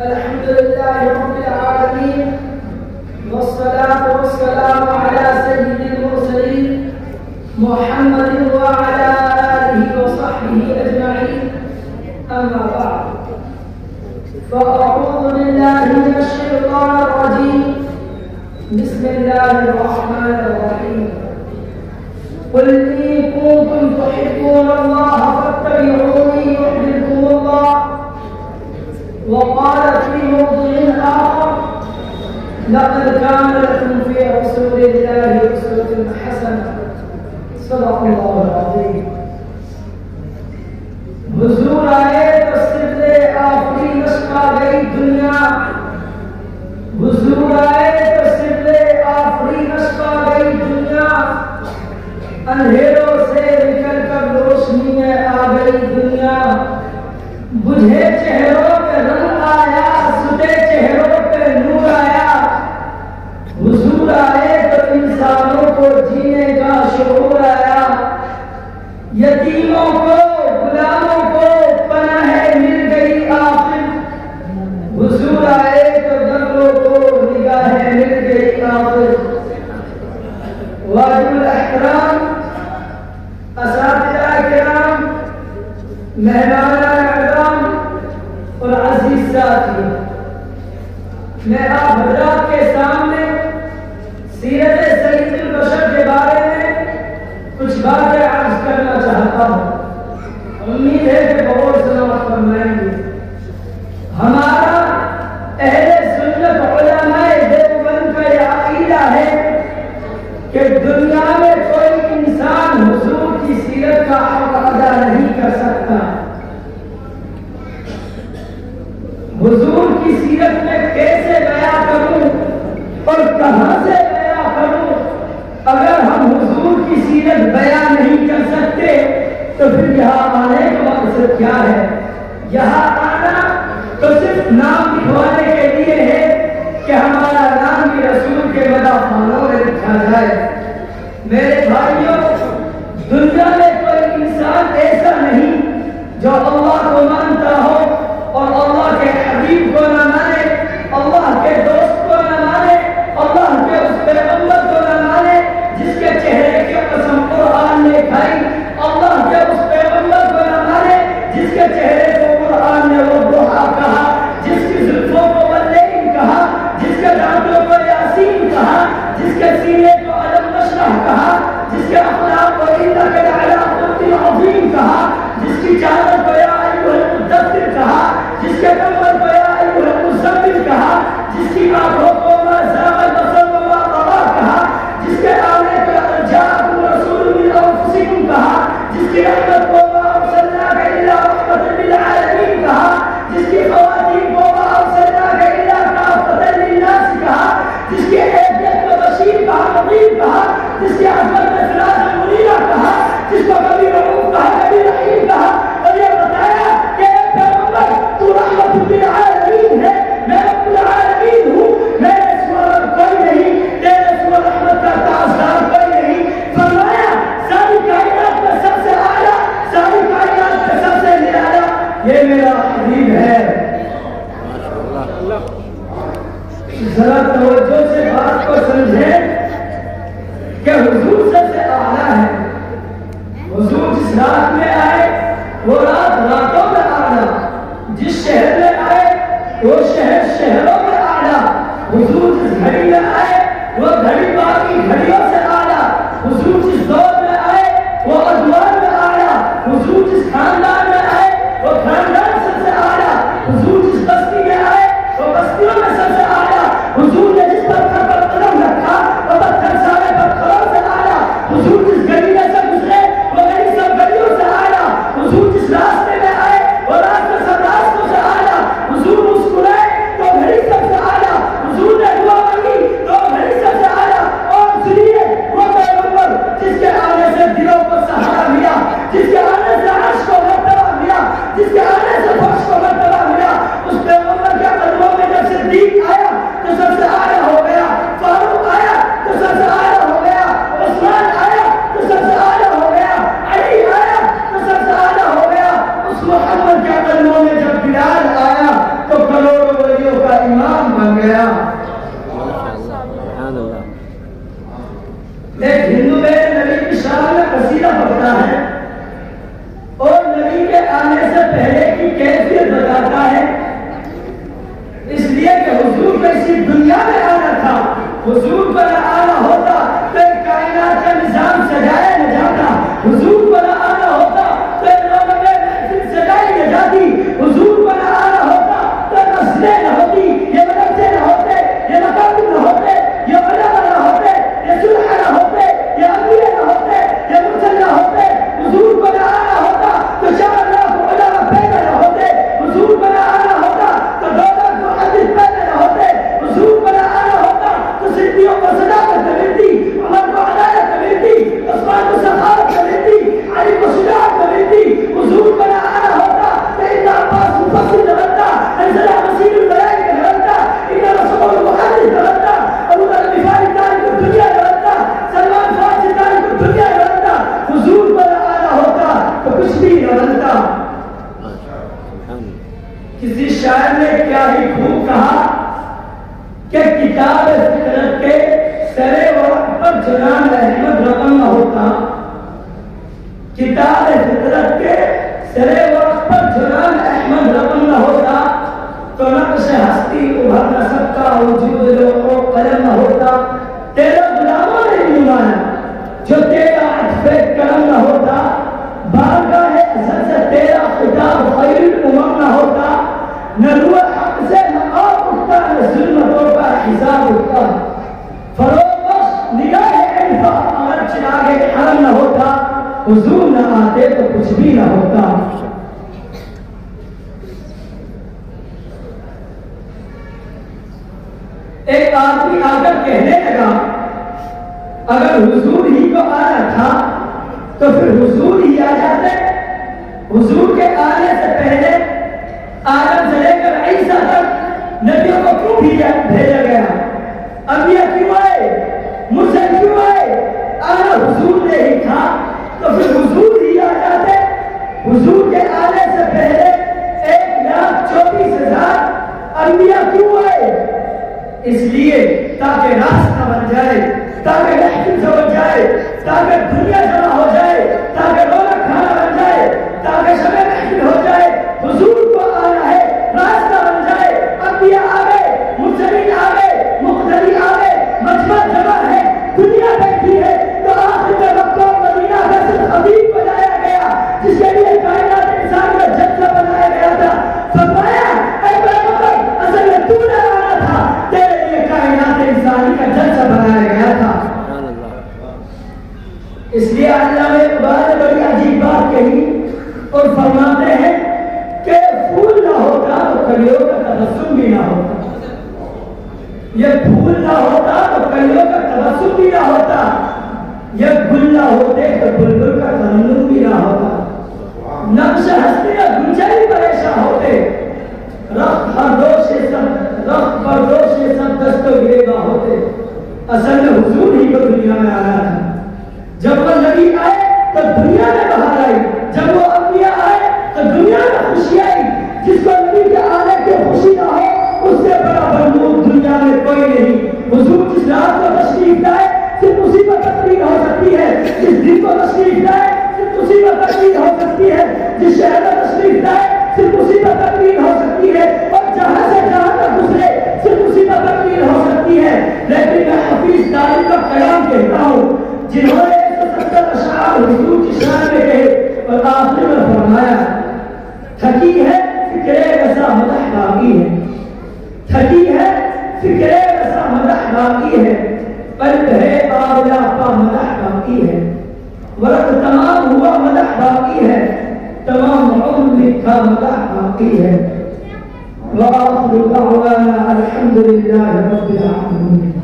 الحمد لله رب العالمين، والصلاة والسلام على سيد المرسلين محمد وعلى آله وصحبه أجمعين. أما بعد، فأعوذ بالله من الشيطان الرجيم. بسم الله الرحمن الرحيم. قل إن كنتم تحبون الله فاتبعوني يحببكم الله. وقال في موضع آخر: لقد كان لكم في رسول الله أسوة حسنة. صدق الله العظيم. حضور آئے تو سبلے آخری نشقہ گئی دنیا. حضور آئے تو سبلے آخری نشقہ گئی دنیا. اندھیروں سے نکل کر روشنی میں آ گئی دنیا. بجھے چہروں پہ رنگ آیا، سدے چہروں پہ نور آیا. حضور آئے تو انسانوں کو جینے کا شعور آیا. یتیموں کو، غلاموں کو پناہ مل گئی آخر. حضور آئے تو دردوں کو نگاہیں مل گئی آخر. واجب الاحترام اساتذہ کرام، مہمان اعظام اور عزیز ساتھی، میں آپ حضرات کے سامنے سیرت سید البشر کے بارے میں کچھ باتیں عرض کرنا چاہتا ہوں. امید ہے کہ غور سماعت فرمائیں گے. ہمارا اہل سنت علماء دیوبند کا یہ عقیدہ ہے کہ دنیا میں کوئی انسان حضور کی سیرت کا حق ادا نہیں کر سکتا. حضور کی سیرت میں کیسے بیان کروں اور کہاں سے بیان کروں؟ اگر ہم حضور کی سیرت بیان نہیں کر سکتے تو پھر یہاں آنے کا مقصد کیا ہے؟ یہاں آنا تو صرف نام لکھوانے کے لیے ہے کہ ہمارا نام بھی رسول کے مداحوں میں لکھا جائے. میرے بھائیوں، دنیا میں کوئی انسان ایسا نہیں جو اللہ کو مانتا ہو اور اللہ کے حبیب کو نہ مانے، اللہ کے دوست کو نہ مانے، اللہ کے اس پیغمبر کو نہ مانے جس کے چہرے کی قسم قرآن نے کھائی. اللہ کے اس پیغمبر کو نہ مانے جس کے چہرے کو قرآن نے وضحیٰ کہا، جس کی زلفوں کو واللیل کہا، جس کے دانتوں کو یاسین کہا، جس کے سینے کو علم نشرح کہا، جس کے اخلاق کو انک لعلی خلق عظیم کہا، جس کی چادر کو یا ایھا المدثر کہا، جس کے کمبل کو یا ایھا المزمل کہا، جس کی آنکھوں کو ما زاغ البصر وما طغى کہا، جس کے آنے کو جاءکم رسول من انفسکم کہا، جس کی رحمت کو ما ارسلناک الا رحمۃ للعالمین کہا، جس کی خواتین کو ما ارسلناک الا کافۃ للناس کہا، جس کی عیدیت کو بشیر کہا، نذیر کہا، جس کی عظمت میں سراج منیرہ کہا، جس کو کبھی رؤوف کہا، کبھی رحیم کہا، اور یہ بتایا کہ اے پیغمبر تو رحمت للعالمین ہے. میں رب العالمین ہوں، میرے سوا کوئی نہیں، تیرے سوا رحمت کا تاجدار کوئی نہیں. فرمایا ساری کائنات میں سب سے اعلیٰ، ساری کائنات میں سب سے نرالا یہ میرا حبیب ہے. ذرا توجہ سے بات کو سمجھیں کہ حضور سب سے اعلیٰ ہے. حضور جس رات میں آئے وہ رات راتوں میں اعلیٰ، جس شہر میں آئے وہ شہر شہروں میں اعلیٰ. حضور جس گھڑی میں آئے وہ گھڑی باقی گھڑیوں سے اعلیٰ. حضور جس دور میں آئے وہ ادوار میں اعلیٰ. حضور جس خاندان میں آئے وہ خاندان سب سے اعلیٰ. حضور جس بستی میں آئے وہ بستیوں میں سب سے اعلیٰ. حضور نے جس پتھر پر قدم رکھا وہ پتھر سارے پتھروں سے اعلیٰ. حضور جس گلی میں سے گزرے وہ گلی سب گلیوں سے اعلیٰ. حضور جس راستے میں آئے وہ راستے سب راستوں سے اعلیٰ. حضور مسکرائے تو گھڑی سب گیا. ایک ہندو میرے نبی کی شان میں قصیدہ پڑھتا ہے اور نبی کے آنے سے پہلے کی کیفیت بتاتا ہے. اس لیے کہ حضور کو اسی دنیا میں آنا تھا. حضور کو نہ آنا ہوتا تو کائنات کا نظام سجایا نہ جاتا. حضور کو نہ آنا ہوتا تو لوگوں میں محفل سجائی نہ جاتی. حضور کو نہ آنا ہوتا تو نسلیں نہ ہوتی, یہ مدرسے نہ ہوتے, یہ مکاتب نہ ہوتے, یہ علماء نہ ہوتے, یہ صلحاء نہ ہوتے, یہ انبیاء نہ ہوتے, یہ مرسل نہ ہوتے. حضور کو نہ آنا ہوتا تو 4 لاکھ علماء پیدا نہ ہوتے. حضور کو نہ آنا ہوتا تو 2 لاکھ محدث پیدا نہ ہوتے. حضور کو نہ آنا ہوتا تو صدیقوں کو صداقت نہ ملتی, عمر کو عدالت نہ ملتی, عثمان کو سخاوت نہ ملتی, علی کو شجاعت نہ ملتی. حضور کو نہ آنا ہوتا تو ابن عباس مفسر نہ بنتا, انزلہ مسیح الملائکہ نہ بنتا, ابن رسول المحدث نہ بنتا, ابو ذر غفاری تاریخ الدنیا نہ بنتا, سلمان فارسی تاریخ الدنیا نہ بنتا. حضور کو نہ آنا ہوتا تو کچھ بھی نہ بنتا. کسی شاعر نے کیا ہی خوب کہا کہ کتاب فطرت کے سرے ورق پر جنان احمد رقم نہ ہوتا. کتاب فطرت کے سرے ورق پر جنان احمد رقم نہ ہوتا تو نقش ہستی ابھر نہ سکتا, وجود لوح و قلم نہ ہوتا. تیرا غلاموں نے نہیں مانا جو تیرا عطف کرم نہ ہوتا. بارگاہ ازل سے تیرا خطاب خیر الامم نہ ہوتا. نہ روح حق سے نہ آپ اٹھتا, نہ ظلمتوں کا حساب اٹھتا. فروغ بخش نگاہ انفاق اگر چراغ حرم نہ ہوتا. حضور نہ آتے تو کچھ بھی نہ ہوتا. ایک آدمی آ کر کہنے لگا اگر حضور ہی کو آنا تھا تو پھر حضور ہی آ جاتے. حضور کے آنے سے پہلے آدم سے لے کر عیسیٰ تک نبیوں کو کیوں بھیجا گیا؟ انبیاء کیوں آئے؟ مرسل کیوں آئے؟ آنا حضور نے ہی تھا تو پھر حضور ہی آ جاتے. حضور کے آنے سے پہلے 1,24,000 انبیاء کیوں آئے؟ اس لیے تاکہ راستہ بن جائے, تاکہ محفل سمجھ جائے, تاکہ دنیا جمع ہو جائے, تاکہ رونق کھانا بن جائے, تاکہ شب محفل ہو جائے. حضور کو آنا ہے, راستہ بن جائے. انبیاء آ گئے, مرسلین آ گئے, مقتدی آ گئے, مجمع جمع ہے, دنیا بیٹھی ہے تو آخر میں مکہ و مدینہ کا صرف حبیب بنایا گیا جس کے لیے کائنات انسان کا جذبہ بنایا گیا تھا. فرمایا اے پیغمبر اصل میں تو نہ آنا تھا, تیرے لیے کائنات انسانی کا جلسہ بنایا گیا تھا. اس لیے اللہ نے بڑی عجیب بات کہی اور فرماتے ہیں کہ پھول نہ ہوتا تو کلیوں کا تبسم بھی نہ ہوتا. یہ پھول نہ ہوتا تو کلیوں کا تبسم بھی نہ ہوتا. یہ گل نہ ہوتے تو بلبل کا ترنم بھی نہ ہوتا. نقش ہستی نہ گنجری پریشان ہوتے. رخت پردوش یہ سب دست و گریباں ہوتے. اصل میں حضور ہی کو دنیا میں آنا تھا. جب وہ نبی آئے تو دنیا میں بہار آئی, جب وہ انبیاء آئے تو دنیا میں خوشی آئی. جس کو نبی کے آنے کی خوشی نہ ہو اس سے بڑا بندوق دنیا میں کوئی نہیں. حضور جس رات کو تشریف لائے صرف مصیبت تقریر ہو سکتی ہے, جس دن کو تشریف لائے صرف مصیبت تقریر ہو سکتی ہے, جس شہر میں تشریف لائے صرف مصیبت تقریر ہو سکتی ہے, اور جہاں سے جہاں تک گزرے صرف مصیبت تقریر ہو سکتی ہے. لیکن میں حفیظ داری کا قیام کہتا ہوں جنہوں نے 170 اشعار حضور کی شان میں کہے اور آخر میں فرمایا تھکی ہے فکرے رسا مدح باقی ہے. تھکی ہے فکرے رسا مدح باقی ہے, قلب ہے آولا پا مدح باقی ہے, ورق تمام ہوا مدح باقی ہے, تمام عمر لکھا مدح باقی ہے. وآخر دعوانا الحمد للہ رب العالمین.